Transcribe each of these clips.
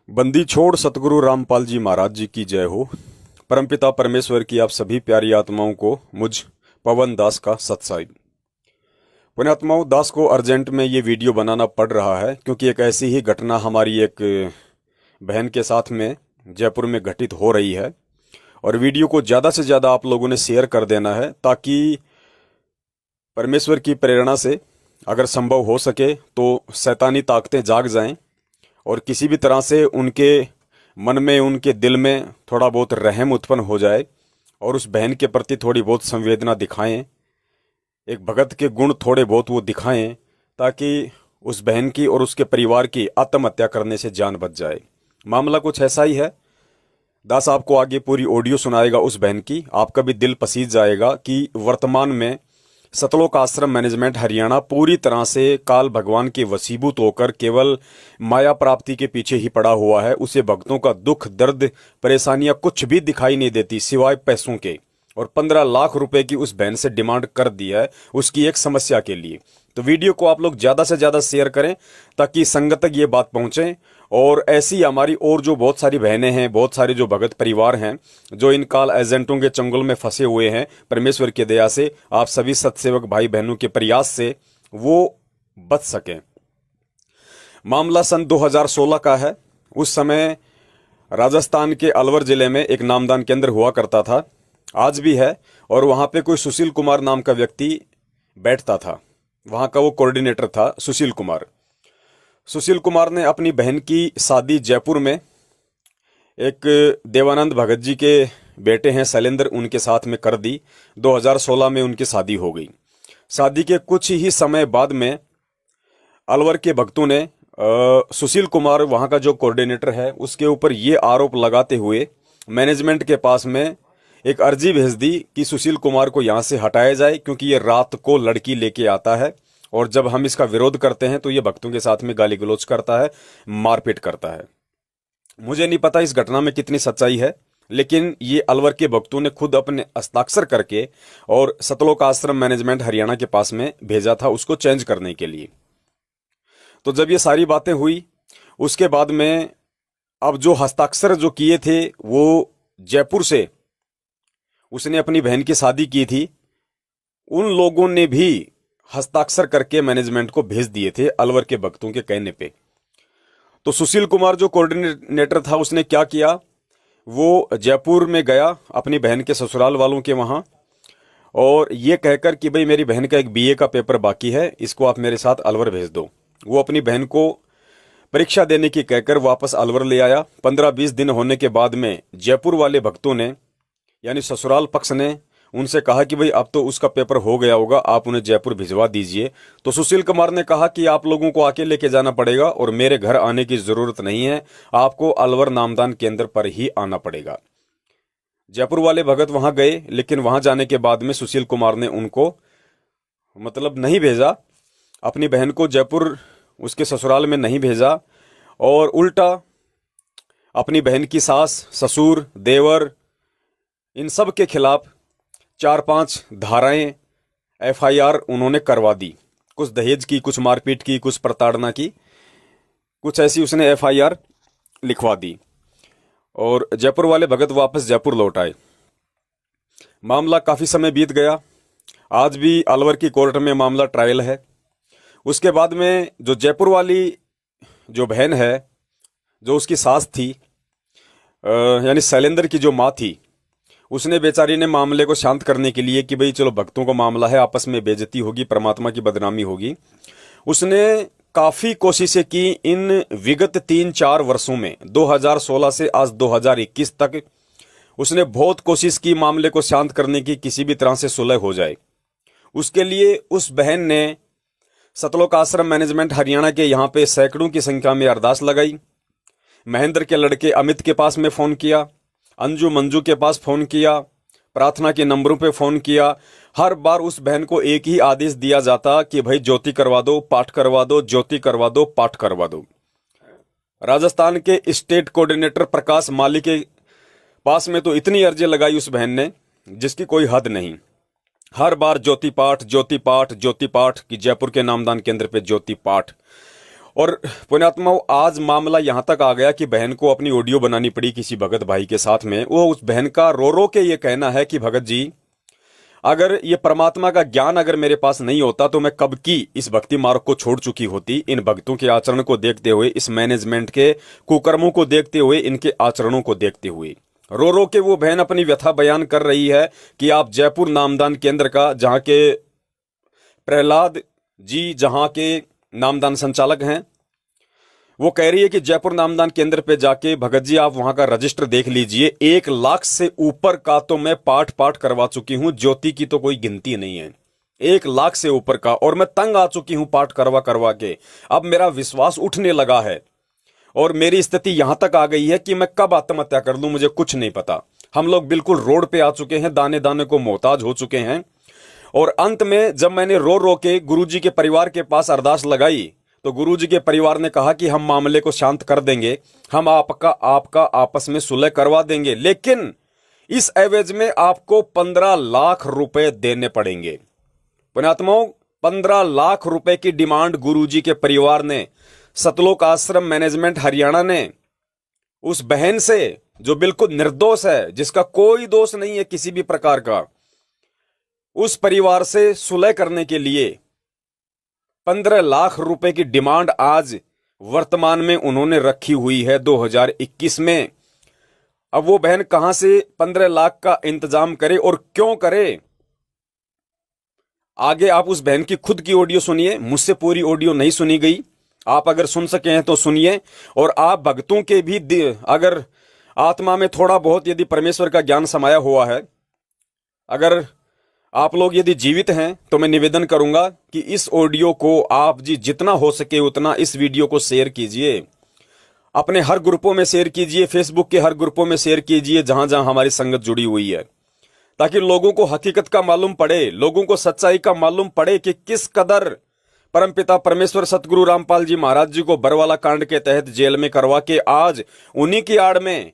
बंदी छोड़ सतगुरु रामपाल जी महाराज जी की जय हो। परमपिता परमेश्वर की आप सभी प्यारी आत्माओं को मुझ पवन दास का सत्साई। पुण्यात्माओं, दास को अर्जेंट में ये वीडियो बनाना पड़ रहा है क्योंकि एक ऐसी ही घटना हमारी एक बहन के साथ में जयपुर में घटित हो रही है और वीडियो को ज़्यादा से ज़्यादा आप लोगों ने शेयर कर देना है ताकि परमेश्वर की प्रेरणा से अगर संभव हो सके तो शैतानी ताकतें जाग जाएं और किसी भी तरह से उनके मन में, उनके दिल में थोड़ा बहुत रहम उत्पन्न हो जाए और उस बहन के प्रति थोड़ी बहुत संवेदना दिखाएं, एक भगत के गुण थोड़े बहुत वो दिखाएं ताकि उस बहन की और उसके परिवार की आत्महत्या करने से जान बच जाए। मामला कुछ ऐसा ही है। दास आपको आगे पूरी ऑडियो सुनाएगा उस बहन की। आपका भी दिल पसीज जाएगा कि वर्तमान में सतलोक आश्रम मैनेजमेंट हरियाणा पूरी तरह से काल भगवान के वशीभूत होकर केवल माया प्राप्ति के पीछे ही पड़ा हुआ है। उसे भक्तों का दुख, दर्द, परेशानियां कुछ भी दिखाई नहीं देती सिवाय पैसों के। और 15 लाख रुपए की उस बहन से डिमांड कर दी है उसकी एक समस्या के लिए। तो वीडियो को आप लोग ज्यादा से ज्यादा शेयर करें ताकि संगत तक ये बात पहुंचे। और ऐसी हमारी और जो बहुत सारी बहनें हैं, बहुत सारे जो भगत परिवार हैं जो इन काल एजेंटों के चंगुल में फंसे हुए हैं, परमेश्वर की दया से आप सभी सत्सेवक भाई बहनों के प्रयास से वो बच सकें। मामला सन 2016 का है। उस समय राजस्थान के अलवर जिले में एक नामदान केंद्र हुआ करता था, आज भी है, और वहां पे कोई सुशील कुमार नाम का व्यक्ति बैठता था। वहां का वो कोऑर्डिनेटर था सुशील कुमार। सुशील कुमार ने अपनी बहन की शादी जयपुर में एक देवानंद भगत जी के बेटे हैं शैलेंद्र, उनके साथ में कर दी। 2016 में उनकी शादी हो गई। शादी के कुछ ही समय बाद में अलवर के भक्तों ने सुशील कुमार, वहां का जो कोऑर्डिनेटर है, उसके ऊपर ये आरोप लगाते हुए मैनेजमेंट के पास में एक अर्जी भेज दी कि सुशील कुमार को यहां से हटाया जाए क्योंकि ये रात को लड़की लेके आता है और जब हम इसका विरोध करते हैं तो ये भक्तों के साथ में गाली गलौज करता है, मारपीट करता है। मुझे नहीं पता इस घटना में कितनी सच्चाई है, लेकिन ये अलवर के भक्तों ने खुद अपने हस्ताक्षर करके और सतलोक आश्रम मैनेजमेंट हरियाणा के पास में भेजा था उसको चेंज करने के लिए। तो जब ये सारी बातें हुई उसके बाद में अब जो हस्ताक्षर जो किए थे वो जयपुर से उसने अपनी बहन की शादी की थी, उन लोगों ने भी हस्ताक्षर करके मैनेजमेंट को भेज दिए थे अलवर के भक्तों के कहने पे। तो सुशील कुमार जो कोऑर्डिनेटर था उसने क्या किया, वो जयपुर में गया अपनी बहन के ससुराल वालों के वहां और ये कहकर कि भाई मेरी बहन का एक बीए का पेपर बाकी है, इसको आप मेरे साथ अलवर भेज दो। वो अपनी बहन को परीक्षा देने की कहकर वापस अलवर ले आया। 15-20 दिन होने के बाद में जयपुर वाले भक्तों ने, यानी ससुराल पक्ष ने, उनसे कहा कि भाई अब तो उसका पेपर हो गया होगा, आप उन्हें जयपुर भिजवा दीजिए। तो सुशील कुमार ने कहा कि आप लोगों को आके लेके जाना पड़ेगा और मेरे घर आने की जरूरत नहीं है, आपको अलवर नामदान केंद्र पर ही आना पड़ेगा। जयपुर वाले भगत वहां गए, लेकिन वहां जाने के बाद में सुशील कुमार ने उनको मतलब नहीं भेजा, अपनी बहन को जयपुर उसके ससुराल में नहीं भेजा और उल्टा अपनी बहन की सास, ससुर, देवर, इन सब के खिलाफ 4-5 धाराएं एफआईआर उन्होंने करवा दी। कुछ दहेज की, कुछ मारपीट की, कुछ प्रताड़ना की, कुछ ऐसी उसने एफआईआर लिखवा दी और जयपुर वाले भगत वापस जयपुर लौट आए। मामला काफी समय बीत गया। आज भी अलवर की कोर्ट में मामला ट्रायल है। उसके बाद में जो जयपुर वाली जो बहन है, जो उसकी सास थी, यानी शैलेंद्र की जो माँ थी, उसने बेचारी ने मामले को शांत करने के लिए कि भाई चलो भक्तों का मामला है, आपस में बेइज्जती होगी, परमात्मा की बदनामी होगी, उसने काफी कोशिशें की। इन विगत 3-4 वर्षों में 2016 से आज 2021 तक उसने बहुत कोशिश की मामले को शांत करने की, किसी भी तरह से सुलह हो जाए। उसके लिए उस बहन ने सतलोक आश्रम मैनेजमेंट हरियाणा के यहाँ पे सैकड़ों की संख्या में अरदास लगाई। महेंद्र के लड़के अमित के पास में फोन किया, अंजू मंजू के पास फोन किया, प्रार्थना के नंबरों पे फोन किया। हर बार उस बहन को एक ही आदेश दिया जाता कि भाई ज्योति करवा दो, पाठ करवा दो, ज्योति करवा दो, पाठ करवा दो। राजस्थान के स्टेट कोऑर्डिनेटर प्रकाश माली के पास में तो इतनी अर्जी लगाई उस बहन ने जिसकी कोई हद नहीं। हर बार ज्योति पाठ, ज्योति पाठ, ज्योति पाठ कि जयपुर के नामदान केंद्र पे ज्योति पाठ। और पुण्यात्मा, आज मामला यहां तक आ गया कि बहन को अपनी ऑडियो बनानी पड़ी किसी भगत भाई के साथ में। वो उस बहन का रो रो के ये कहना है कि भगत जी, अगर ये परमात्मा का ज्ञान अगर मेरे पास नहीं होता तो मैं कब की इस भक्ति मार्ग को छोड़ चुकी होती। इन भक्तों के आचरण को देखते हुए, इस मैनेजमेंट के कुकर्मों को देखते हुए, इनके आचरणों को देखते हुए रो रो के वो बहन अपनी व्यथा बयान कर रही है कि आप जयपुर नामदान केंद्र का, जहां के प्रहलाद जी जहां के नामदान संचालक हैं, वो कह रही है कि जयपुर नामदान केंद्र पे जाके भगत जी आप वहां का रजिस्टर देख लीजिए, 1 लाख से ऊपर का तो मैं पाठ पाठ करवा चुकी हूं, ज्योति की तो कोई गिनती नहीं है। 1 लाख से ऊपर का, और मैं तंग आ चुकी हूं पाठ करवा करवा के। अब मेरा विश्वास उठने लगा है और मेरी स्थिति यहां तक आ गई है कि मैं कब आत्महत्या कर लूं मुझे कुछ नहीं पता। हम लोग बिल्कुल रोड पे आ चुके हैं, दाने दाने को मोहताज हो चुके हैं। और अंत में जब मैंने रो रो के गुरुजी के परिवार के पास अरदास लगाई तो गुरुजी के परिवार ने कहा कि हम मामले को शांत कर देंगे, हम आपका आपस में सुलह करवा देंगे, लेकिन इस एवज में आपको 15 लाख रुपए देने पड़ेंगे। पुण्यात्माओं, 15 लाख रुपए की डिमांड गुरुजी के परिवार ने, सतलोक आश्रम मैनेजमेंट हरियाणा ने उस बहन से, जो बिल्कुल निर्दोष है, जिसका कोई दोष नहीं है किसी भी प्रकार का, उस परिवार से सुलह करने के लिए 15 लाख रुपए की डिमांड आज वर्तमान में उन्होंने रखी हुई है 2021 में। अब वो बहन कहां से 15 लाख का इंतजाम करे और क्यों करे? आगे आप उस बहन की खुद की ऑडियो सुनिए, मुझसे पूरी ऑडियो नहीं सुनी गई। आप अगर सुन सके हैं तो सुनिए। और आप भक्तों के भी अगर आत्मा में थोड़ा बहुत यदि परमेश्वर का ज्ञान समाया हुआ है, अगर आप लोग यदि जीवित हैं, तो मैं निवेदन करूंगा कि इस ऑडियो को आप जी जितना हो सके उतना इस वीडियो को शेयर कीजिए, अपने हर ग्रुपों में शेयर कीजिए, फेसबुक के हर ग्रुपों में शेयर कीजिए जहां जहां हमारी संगत जुड़ी हुई है, ताकि लोगों को हकीकत का मालूम पड़े, लोगों को सच्चाई का मालूम पड़े कि किस कदर परमपिता परमेश्वर सतगुरु रामपाल जी महाराज जी को बरवाला कांड के तहत जेल में करवा के आज उन्हीं की आड़ में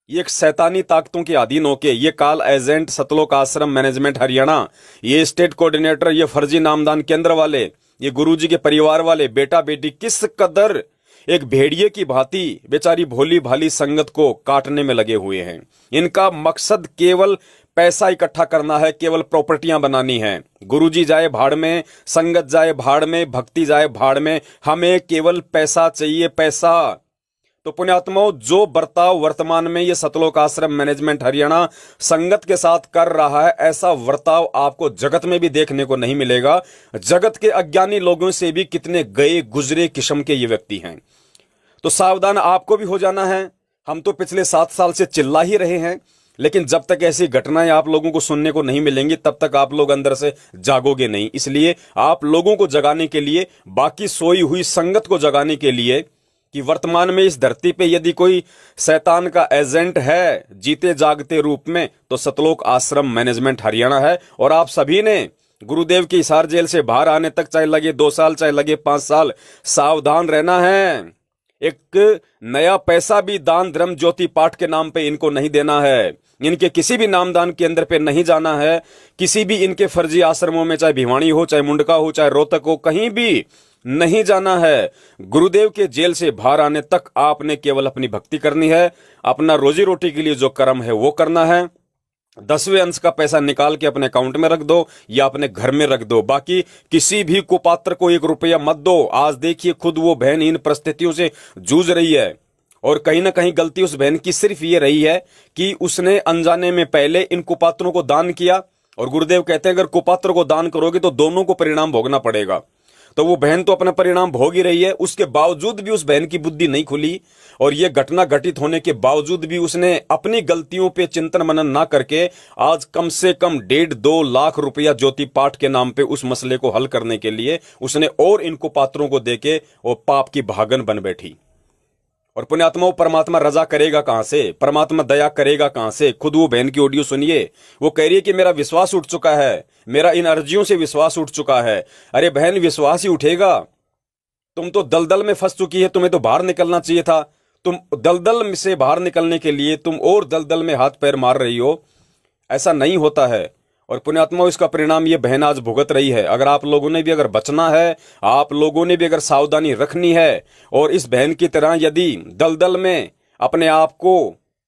ये एक शैतानी ताकतों के अधीन होके ये काल एजेंट सतलोक आश्रम मैनेजमेंट हरियाणा, ये स्टेट कोऑर्डिनेटर, ये फर्जी नामदान केंद्र वाले, ये गुरुजी के परिवार वाले, बेटा बेटी किस कदर एक भेड़िए की भांति बेचारी भोली भाली संगत को काटने में लगे हुए हैं। इनका मकसद केवल पैसा इकट्ठा करना है, केवल प्रॉपर्टियां बनानी है। गुरुजी जाए भाड़ में, संगत जाए भाड़ में, भक्ति जाए भाड़ में, हमें केवल पैसा चाहिए, पैसा। तो पुण्यात्माओं, जो बर्ताव वर्तमान में ये सतलोक आश्रम मैनेजमेंट हरियाणा संगत के साथ कर रहा है, ऐसा बर्ताव आपको जगत में भी देखने को नहीं मिलेगा। जगत के अज्ञानी लोगों से भी कितने गए गुजरे किस्म के ये व्यक्ति हैं। तो सावधान आपको भी हो जाना है। हम तो पिछले 7 साल से चिल्ला ही रहे हैं, लेकिन जब तक ऐसी घटनाएं आप लोगों को सुनने को नहीं मिलेंगी तब तक आप लोग अंदर से जागोगे नहीं। इसलिए आप लोगों को जगाने के लिए, बाकी सोई हुई संगत को जगाने के लिए कि वर्तमान में इस धरती पे यदि कोई शैतान का एजेंट है जीते जागते रूप में, तो सतलोक आश्रम मैनेजमेंट हरियाणा है। और आप सभी ने गुरुदेव की हिसार जेल से बाहर आने तक चाहे लगे 2 साल, चाहे लगे 5 साल, सावधान रहना है। एक नया पैसा भी दान धर्म ज्योति पाठ के नाम पे इनको नहीं देना है। इनके किसी भी नामदान केंद्र पे नहीं जाना है। किसी भी इनके फर्जी आश्रमों में, चाहे भिवानी हो, चाहे मुंडका हो, चाहे रोहतक हो, कहीं भी नहीं जाना है। गुरुदेव के जेल से बाहर आने तक आपने केवल अपनी भक्ति करनी है, अपना रोजी रोटी के लिए जो कर्म है वो करना है। 10वें अंश का पैसा निकाल के अपने अकाउंट में रख दो या अपने घर में रख दो। बाकी किसी भी कुपात्र को 1 रुपया मत दो। आज देखिए खुद वो बहन इन परिस्थितियों से जूझ रही है, और कहीं ना कहीं गलती उस बहन की सिर्फ ये रही है कि उसने अनजाने में पहले इन कुपात्रों को दान किया। और गुरुदेव कहते हैं अगर कुपात्र को दान करोगे तो दोनों को परिणाम भोगना पड़ेगा। तो वो बहन तो अपना परिणाम भोग ही रही है, उसके बावजूद भी उस बहन की बुद्धि नहीं खुली। और ये घटना घटित होने के बावजूद भी उसने अपनी गलतियों पे चिंतन मनन ना करके आज कम से कम 1.5-2 लाख रुपया ज्योति पाठ के नाम पे उस मसले को हल करने के लिए उसने और इनको पात्रों को देके वो पाप की भागन बन बैठी। और पुण्यात्माओं, परमात्मा रजा करेगा कहां से, परमात्मा दया करेगा कहां से? खुद वो बहन की ऑडियो सुनिए, वो कह रही है कि मेरा विश्वास उठ चुका है, मेरा इन अर्जियों से विश्वास उठ चुका है। अरे बहन, विश्वास ही उठेगा? तुम तो दलदल में फंस चुकी है, तुम्हें तो बाहर निकलना चाहिए था। तुम दलदल से बाहर निकलने के लिए तुम और दलदल में हाथ पैर मार रही हो। ऐसा नहीं होता है। और पुण्यात्मा इसका परिणाम ये बहन आज भुगत रही है। अगर आप लोगों ने भी अगर बचना है, आप लोगों ने भी अगर सावधानी रखनी है और इस बहन की तरह यदि दलदल में अपने आप को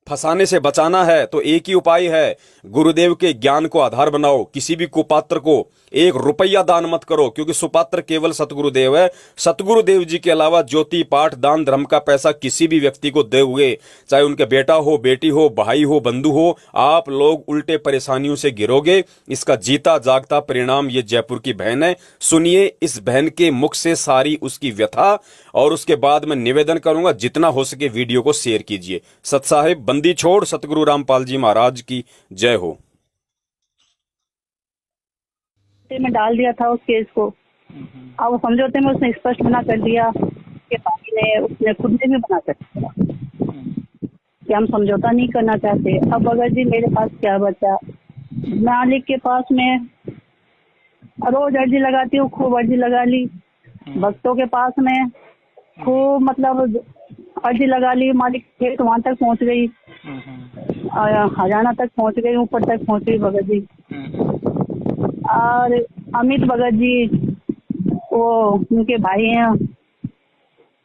फंसाने से बचाना है, तो एक ही उपाय है, गुरुदेव के ज्ञान को आधार बनाओ। किसी भी कुपात्र को 1 रुपया दान मत करो, क्योंकि सुपात्र केवल सतगुरुदेव है। सतगुरुदेव जी के अलावा ज्योति पाठ दान धर्म का पैसा किसी भी व्यक्ति को दोगे, चाहे उनके बेटा हो, बेटी हो, भाई हो, बंधु हो, आप लोग उल्टे परेशानियों से गिरोगे। इसका जीता जागता परिणाम ये जयपुर की बहन है। सुनिए इस बहन के मुख से सारी उसकी व्यथा, और उसके बाद मैं निवेदन करूंगा जितना हो सके वीडियो को शेयर कीजिए। सत साहिब बंदी छोड़ सतगुरु रामपाल जी महाराज की जय हो। में डाल दिया था उस केस को। अब वो समझौते में उसने स्पष्ट मना कर दिया कि पापी ने उसने खुद ने भी मना कर दिया कि हम समझौता नहीं करना चाहते। अब अगर जी मेरे पास क्या बचा, मालिक के पास में रोज अर्जी लगाती हूँ, खूब अर्जी लगा ली। भक्तों के पास में खूब मतलब अर्जी लगा ली। मालिक खेत वहां तक पहुंच गई, हरियाणा तक पहुंच गई, ऊपर तक पहुंच गई भगत जी। और अमित भगत जी वो उनके भाई हैं,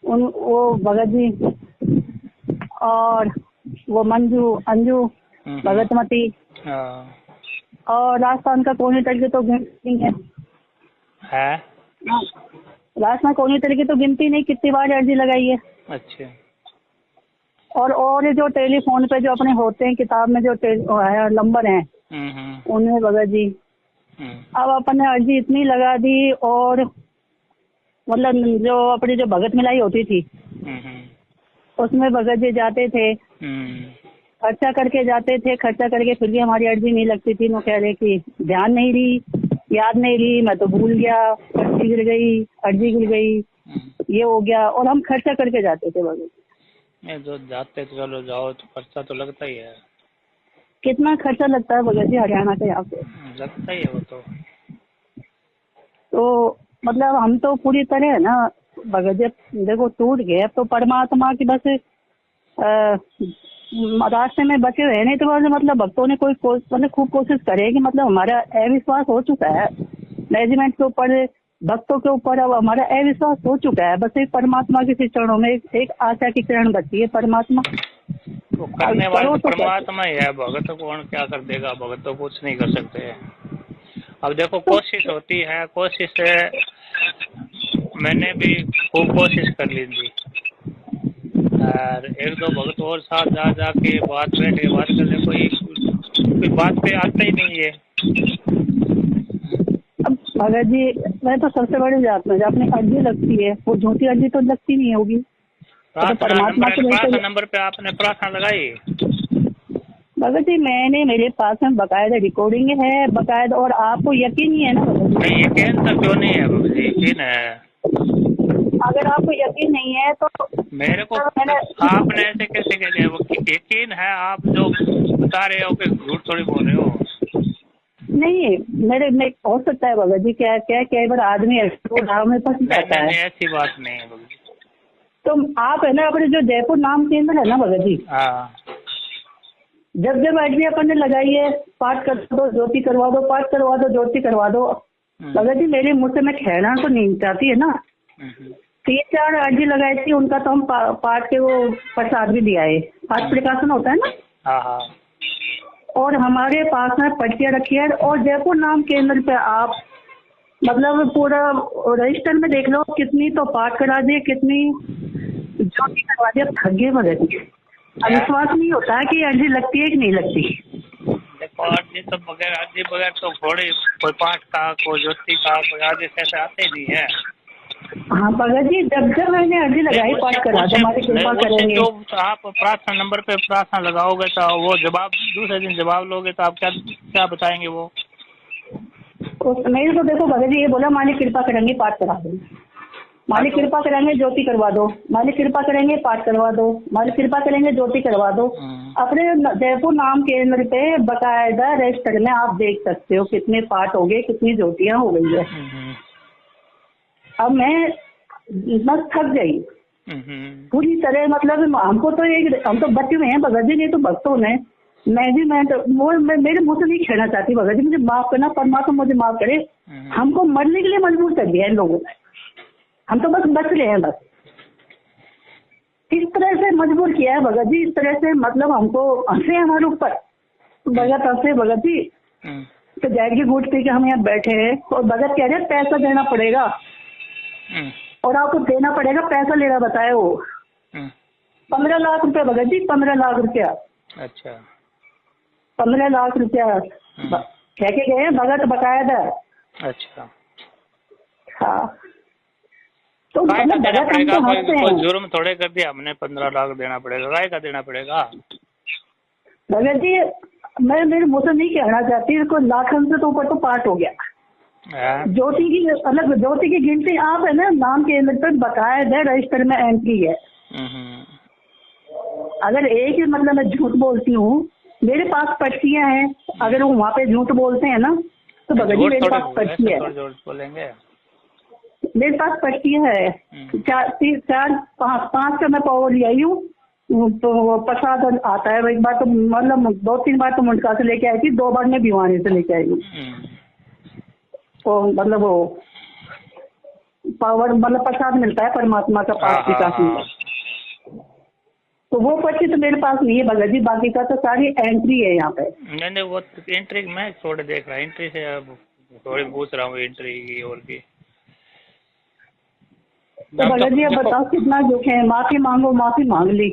वो भगत जी, और वो मंजू अंजू भगतमती, और राजस्थान का कोने तरीके तो गिनती है, राजस्थान कोने तरीके तो गिनती नहीं कितनी बार अर्जी लगाई है। अच्छा। और जो टेलीफोन पे जो अपने होते हैं किताब में जो नंबर हैं उनमें भगत जी अब अपने अर्जी इतनी लगा दी, और मतलब जो अपनी जो भगत मिलाई होती थी उसमें भगत जी जाते थे, खर्चा करके जाते थे, खर्चा करके फिर भी हमारी अर्जी नहीं लगती थी। वो कह रहे कि ध्यान नहीं रही, याद नहीं रही, मैं तो भूल गया, अर्जी गिर गई, अर्जी गिर गई, ये हो गया। और हम खर्चा करके जाते थे भगत जी। जो जाते तो चलो जाओ तो खर्चा तो लगता ही है। कितना खर्चा लगता है भगत जी हरियाणा का यहाँ पे? लगता ही है वो तो मतलब हम तो पूरी तरह है ना भगत जी देखो टूट गए। अब तो परमात्मा की बस रास्ते में बचे हुए नहीं, तो मतलब भक्तों ने कोई मतलब खूब कोशिश करे कि मतलब हमारा अविश्वास हो चुका है मैनेजमेंट के ऊपर, भक्तों के ऊपर। अब हमारा अविश्वास हो चुका है, बस एक परमात्मा के चरणों में एक आशा की किरण बची है। परमात्मा तो करने वाला तो परमात्मा ही है, भगत को कौन क्या कर देगा? भगत तो कुछ नहीं कर सकते। अब देखो कोशिश होती है, कोशिश है, मैंने भी खूब कोशिश कर ली थी, और 1-2 भगत और साथ जा के बैठ के बात करने कोई बात पे आता ही नहीं है। अब भगत जी मैं तो सबसे बड़ी जात में अपनी अर्जी लगती है, वो झूठी अर्जी तो लगती नहीं होगी। प्रार्थना नंबर पे आपने प्रार्थना लगाई भगत जी? मेरे पास में बकायदा रिकॉर्डिंग है, बकायदा। और आपको यकीन ही है ना? नहीं यकीन तो क्यों नहीं है भगत जी, यकीन है। अगर आपको यकीन नहीं है तो मेरे को आपने ऐसे कैसे कह दिया? वो यकीन है, आप जो बता रहे हो कि झूठ थोड़ी बोल रहे हो। नहीं मेरे में हो सकता है भगत जी, क्या कई बार आदमी में फंस जाता है। ऐसी बात नहीं है भगत जी। तो आप है ना अपने जो जयपुर नाम केंद्र है ना भगत जी, जब अर्जी अपन ने लगाई है, पाठ कर दो ज्योति करवा दो, पाठ करवा दो ज्योति करवा दो। भगत जी मेरे मुँह से मैं कहना तो नहीं चाहती है ना, 3-4 अर्जी लगाई थी, उनका तो हम पाठ के वो प्रसाद भी दिया है, पाठ प्रकाशन होता है ना। और हमारे पास में पर्चियाँ रखी है, और जयपुर नाम केंद्र पे आप मतलब पूरा रजिस्टर में देख लो, कितनी तो पाठ करा दिए, कितनी ज्योति करवा दिया। थक गए भगत जी, विश्वास नहीं होता है कि अर्जी लगती है कि नहीं लगती। देखो अर्जी तो बगैर तो घोड़े कोई पाठ का, कोई ज्योति का, कोई आदेश ऐसे आते ही नहीं है। हाँ भगत जी जब मैंने अर्जी लगाई, पाठ करा दो, हमारी कृपा करेंगे। जो आप प्रार्थना नंबर पे प्रार्थना लगाओगे तो वो जवाब दूसरे दिन जवाब लोगे तो आप क्या बताएंगे? वो मेरे को देखो भगत जी ये बोला मालिक कृपा करेंगे पाठ करा दो, मालिक कृपा करेंगे ज्योति करवा दो, मालिक कृपा करेंगे पाठ करवा दो, मालिक कृपा करेंगे ज्योति करवा दो। अपने जयपुर नाम केंद्र पे बकायदा रजिस्टर में आप देख सकते हो कितने पाठ हो गए, कितनी ज्योतियाँ हो गई है। अब मैं बस थक गई पूरी तरह। मतलब हमको तो हम तो बचे हुए हैं भगत जी, नहीं तो भक्तों ने मैनेजमेंट वो मेरे मुंह से नहीं कहना चाहती भगत जी, मुझे माफ करना, परमात्मा मुझे माफ करे। हमको मरने के लिए मजबूर कर दिया इन लोगों ने, हम तो बस बच रहे हैं बस। इस तरह से मजबूर किया है भगत जी, इस तरह से मतलब हमको हंसे हमारे ऊपर, भगत हंसे भगत जी। तो जैद की घूट पी के हम यहाँ बैठे हैं और भगत कह रहे पैसा देना पड़ेगा और आपको देना पड़ेगा, पैसा लेना बताए वो 15 लाख रुपया भगत जी, 15 लाख रुपया। अच्छा 15 लाख रुपया कह के गए भगत बकाया था। अच्छा हाँ तो काय का मतलब देना भगत पड़ेगा? हमको हंसते कोई हैं। जुर्म थोड़े कर दिया हमने, 15 लाख देना पड़ेगा, काय का देना पड़ेगा? भगत जी मैं मेरे मुंह से नहीं कहना चाहती, इसको लाखन से तो ऊपर तो पार्ट हो गया। ज्योति की अलग, ज्योति की गिनती आप है ना, नाम के पर बकाया है, रजिस्टर में एंट्री है। अगर एक ही मतलब मैं झूठ बोलती हूँ, मेरे पास पर्चियां हैं, अगर वो वहाँ पे झूठ बोलते हैं ना तो भगत जी मेरे पास पर्ची है, बोलेंगे मेरे पास पर्ची है। 4-5 का मैं पावर ले आई हूँ, तो प्रसाद आता है एक बार, तो मतलब 2-3 बार तो मुंडका से लेके आई थी, 2 बार मैं भिवानी से लेके आई हूँ। तो मतलब वो पावर मतलब प्रसाद मिलता है परमात्मा का पास की काफी। तो वो पर्ची तो मेरे पास नहीं है भगत जी, बाकी का तो सारी एंट्री है यहाँ पे। नहीं वो एंट्री मैं थोड़े देख रहा, एंट्री से अब थोड़ी पूछ रहा हूँ एंट्री की और की। तो भगत जी अब बताओ कितना दुख है, माफी मांगो, माफी मांग ली,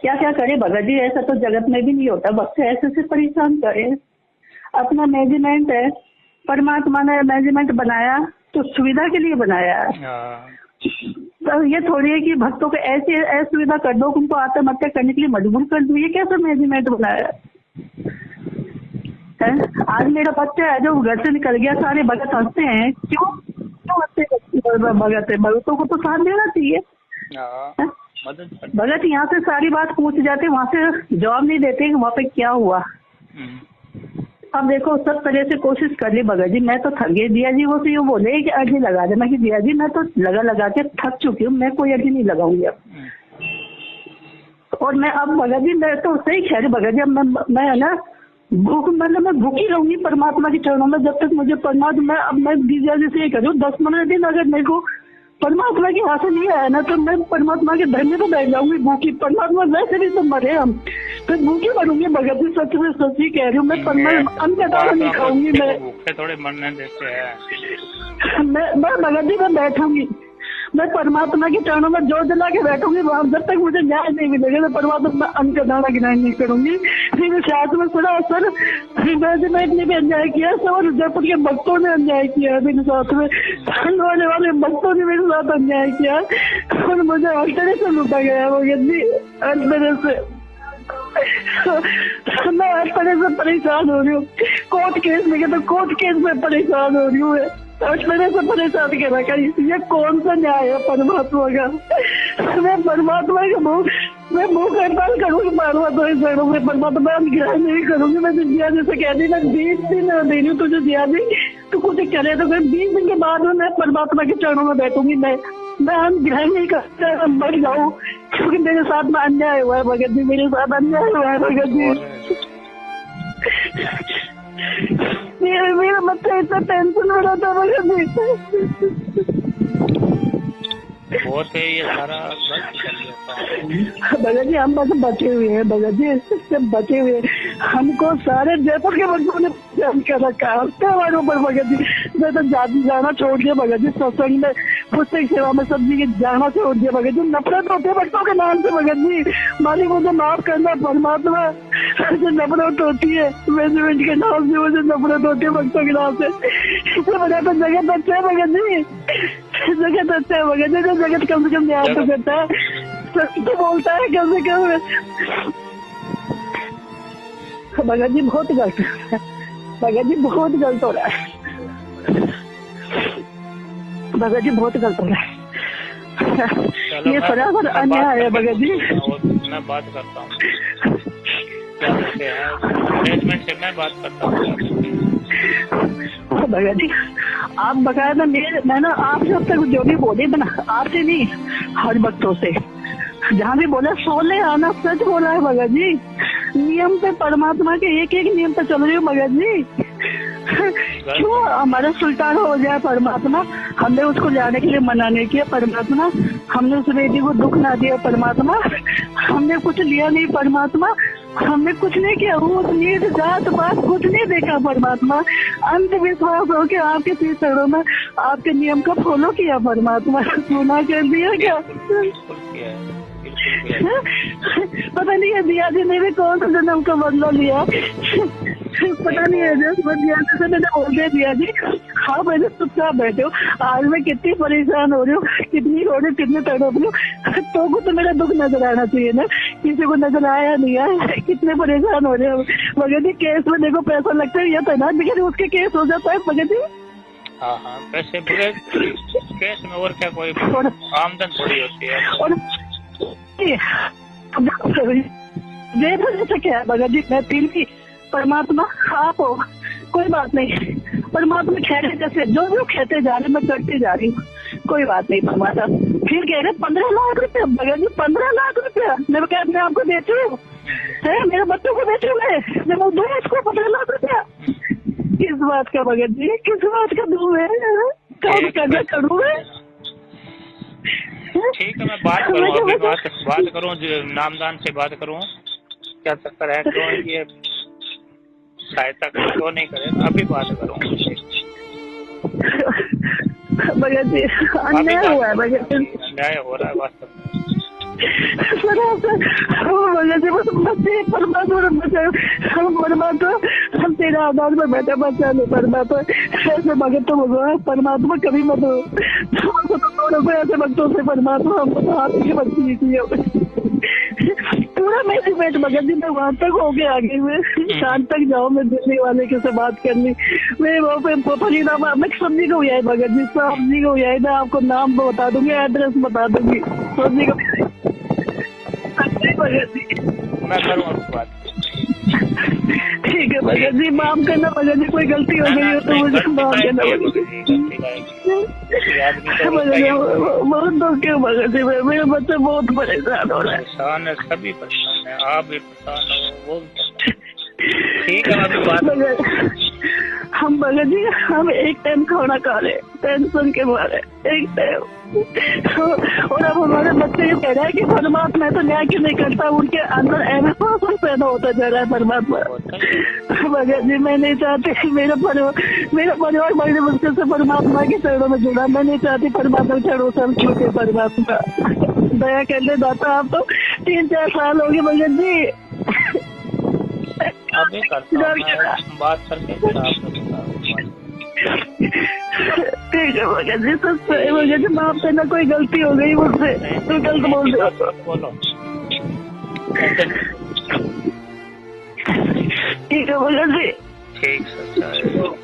क्या क्या करे भगत जी, ऐसा तो जगत में भी नहीं होता, वक्त ऐसे से परेशान करे। अपना मैनेजमेंट है, परमात्मा ने मैनेजमेंट बनाया तो सुविधा के लिए बनाया है। तो ये थोड़ी है कि भक्तों को ऐसी असुविधा कर दो, उनको आत्महत्या करने के लिए मजबूर कर दो, ये कैसा मैनेजमेंट बनाया है? आज मेरा बच्चा है जो घर से निकल गया, सारे भगत हंसते हैं, क्यों हंसते? भगत है, भगतों को तो साथ देना चाहिए। भगत यहाँ से सारी बात पूछ जाते, वहाँ से जवाब नहीं देते वहाँ पे क्या हुआ। अब देखो सब तरह से कोशिश कर ली भगत जी, मैं तो थक गई। दिया जी वो से बोले कि अर्जी लगा दे, मैं कि दिया जी मैं तो लगा के थक चुकी हूँ, मैं कोई अर्जी नहीं लगाऊंगी अब। और मैं अब भगत जी मैं तो सही कह रही भगत जी, अब मैं है ना भूख, मतलब मैं भूखी रहूंगी परमात्मा के चरणों में जब तक मुझे परमात्मा। अब मैं दिया जी से ये करूँ 10-15 दिन अगर मेरे को परमात्मा के हाथ से नहीं आया ना तो मैं परमात्मा के धरने पे बैठ जाऊंगी भूखी। परमात्मा वैसे भी तो मरे हम, फिर भूखी मरूंगी भगत जी, सच में सच्ची कह रही हूँ। मैं अन्न का दाना नहीं खाऊंगी, मैं थोड़े मरने देते हैं। मैं भगत जी मैं बैठूंगी, मैं परमात्मा के चरणों में जोर जला के बैठूंगी वहां, जब तक मुझे न्याय नहीं मिलेगा तो परमात्मा मैं अन्न का दाना गिनाई नहीं करूंगी। फिर शायद में सुना सर मैनेजमेंट ने भी अन्याय किया, सर जयपुर के भक्तों ने अन्याय किया मेरे साथ में, होने वाले भक्तों ने मेरे साथ अन्याय किया और मुझे हर तरह से लूटा गया वो यदि हर तरह से। मैं हर तरह से परेशान हो रही हूँ, कोर्ट केस में तो कोर्ट केस में परेशान हो रही हूँ, मेरे से परेशान कर रखा। ये कौन सा न्याय है परमात्मा का? मैं परमात्मा के मैं मुँह हड़ताल करूँगी परमात्मा के चरणों में, परमात्मा ग्रहण नहीं करूंगी। मैं दिया जैसे कह दी मैं 20 दिन दे रही हूँ तुझे दिया दी, तो कुछ करे तो 20 दिन के बाद में मैं परमात्मा के चरणों में बैठूंगी। मैं ग्रहण नहीं करता, मर जाऊँ, क्योंकि मेरे साथ में अन्याय हुआ है भगत जी, मेरे साथ अन्याय हुआ है भगत जी। मेरा बच्चा इतना टेंशन में रहता है भगत जी, बहुत है ये सारा भगत जी। हम बस बचे हुए हैं भगत जी, इससे बचे हुए हमको सारे जयपुर के भक्तों ने जान कर रखा है हमारे ऊपर भगत जी। मैं तो जाना छोड़ दिया भगत जी, सत्संग में पुस्तक सेवा में सब जी जाना छोड़ दिया भगत जी। नफरत होती है भक्तों के नाम से भगत जी, मालिक मुझे माफ करना परमात्मा, मुझे नफरत होती है मैनेजमेंट के नाम से, मुझे नफरत होती है भक्तों के नाम से। इससे बड़ा तो जगत अच्छा है भगत जी, जगत अच्छा है भगत जी, जगत कम से कम न्याय तो करता है, सच तो बोलता है कम से कम। भगत जी बहुत गलत है, भगत जी बहुत गलत हो रहा है, भगत जी बहुत गलत हो रहा है, ये सरासर अन्याय है भगत जी। मैं बात करता हूँ क्या कहते हैं मैनेजमेंट से, मैं बात करता हूँ भगत जी। आप बकायदा मैं ना आपसे अब तक जो भी बोले बना, आपसे नहीं हर भक्तों से जहाँ भी बोला सोले आना सच बोला है भगत जी। नियम पे, परमात्मा के एक एक नियम पे चल रही हूँ भगत जी। क्यों हमारा सुल्तान हो जाए परमात्मा? हमने उसको जाने के लिए मना नहीं किया परमात्मा, हमने उस बेटी को दुख ना दिया परमात्मा, हमने कुछ लिया नहीं परमात्मा, हमने कुछ नहीं किया, वो नीच जात पात कुछ नहीं देखा परमात्मा। अंधविश्वास हो के आपके तीन चरणों में आपके नियम का फॉलो किया परमात्मा, सुना कर दिया क्या? पता नहीं है दिया जी ने भी कौन सा जन्म का बदला लिया, पता नहीं है जैसे मैंने बोल दिया जी। हाँ मैंने चुपचाप बैठे हो, आज मैं कितनी परेशान हो रही हूँ, कितनी हो रही हूँ, कितनी तड़प रही हूँ, तो को तो मेरा दुख नजर आना चाहिए ना, किसी को नजर आया नहीं है, कितने परेशान हो रहे हो भगत जी। केस में देखो पैसा लगता है, ये तो ना लेकिन उसके केस हो जाता है भगत जी। हाँ हाँ पैसे केस में और क्या कोई आमदन थोड़ी होती है। और जैसे क्या है भगत जी, मैं फिर भी परमात्मा आप हो, कोई बात नहीं, परमात्मा खेले जैसे जो जो कहते जा रहे मैं करती जा रही हूँ, कोई बात नहीं परमात्मा। फिर कह रहे 15 लाख रुपया भगत जी, 15 लाख रुपया मैं क्या अपने आपको देती हूँ, मेरे बच्चों को देती हूँ मैं दूँ इसको 15 लाख रुपया? किस बात का भगत जी, किस बात का दूँ मैं? काम करना करूँ मैं? ठीक है मैं बात करूँ, अभी बात करूँ, नामदान से बात करूँ, क्या चक्कर है, क्यों ये सहायता क्यों नहीं करे, अभी बात करूँ भगत जी। अन्याय हुआ है भगत जी, अन्याय हो रहा है वास्तव में। भगत जी बस बच्चे परमात्मा हम तेरे आधार पर बैठे बच्चा नहीं परमात्मा, ऐसे भगत तो भगवान परमात्मा कभी मत हो, ऐसे भक्तों से परमात्मा हमको तो हाथ की बच्ची की पूरा मेरी पेट भगत जी, मैं वहां तक हो गया आगे में, शाम तक जाओ मैं दिल्ली वाले के से बात करनी, मैं वहाँ पे परिणाम मैं सब्जी को है भगत जी, सब्जी को है, मैं आपको नाम बता दूंगी, एड्रेस बता दूंगी सब्जी को भगत जी। मैं करूँ आपको बात। ठीक है भगत जी, माफ करना भगत जी, कोई गलती हो गई हो तो मुझे माफ करना भगत जी। बहुत दुख है भगत जी, मेरे बच्चे बहुत परेशान हो रहे हैं। परेशान है, सभी परेशान है, आप भी परेशान हो, वो ठीक है अभी बात। हम भगत जी हम एक टाइम खाना खा रहे टेंशन के मारे, एक टाइम, और अब हमारे बच्चे ये कह रहे हैं कि परमात्मा तो न्याय क्यों नहीं करता, उनके अंदर अविश्वास पैदा होता जा रहा है परमात्मा। भगत जी मैं नहीं चाहती मेरा परिवार बड़े मुश्किल से परमात्मा के चरणों में जुड़ा, मैं नहीं चाहती परमात्मा के चरणों से छूटे, परमात्मा दया कर ले दाता। आप तो 3-4 साल हो गए भगत जी, अभी करता हूं बात करके ठीक है भगत जी, सच है भगत जी, माफ करना कोई गलती हो गई मुझसे, तो गलत बोल दो बोलो। ठीक है भगत जी, ठीक है।